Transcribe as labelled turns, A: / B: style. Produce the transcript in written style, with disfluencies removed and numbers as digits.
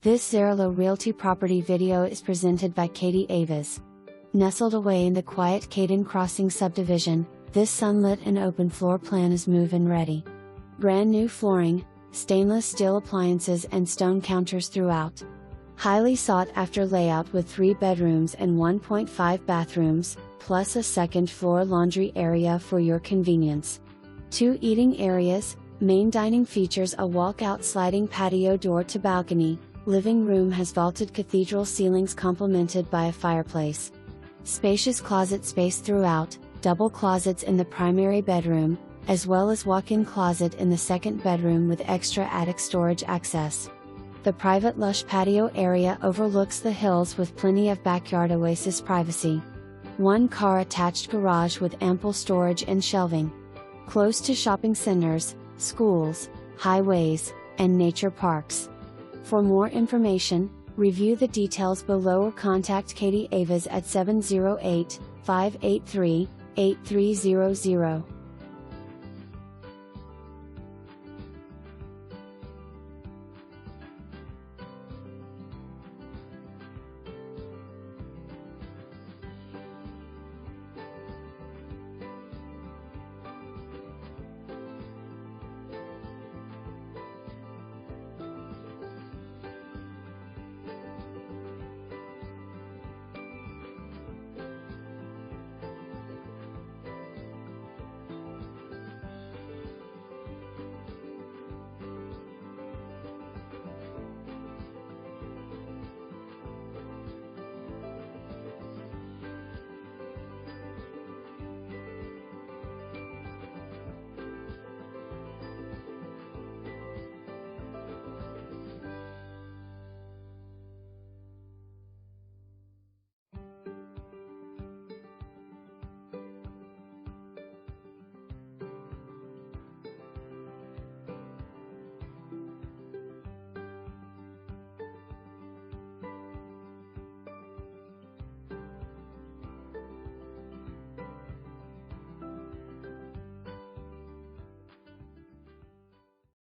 A: This Zerillo Realty property video is presented by Katie Avis. Nestled away in the quiet Caton Crossing subdivision, this sunlit and open floor plan is move-in ready. Brand new flooring, stainless steel appliances and stone counters throughout. Highly sought after layout with 3 bedrooms and 1.5 bathrooms, plus a second floor laundry area for your convenience. 2 eating areas, main dining features a walkout sliding patio door to balcony, living room has vaulted cathedral ceilings complemented by a fireplace. Spacious closet space throughout, double closets in the primary bedroom, as well as walk-in closet in the second bedroom with extra attic storage access. The private lush patio area overlooks the hills with plenty of backyard oasis privacy. 1 car attached garage with ample storage and shelving. Close to shopping centers, schools, highways, and nature parks. For more information, review the details below or contact Katie Avis at 708-583-8300.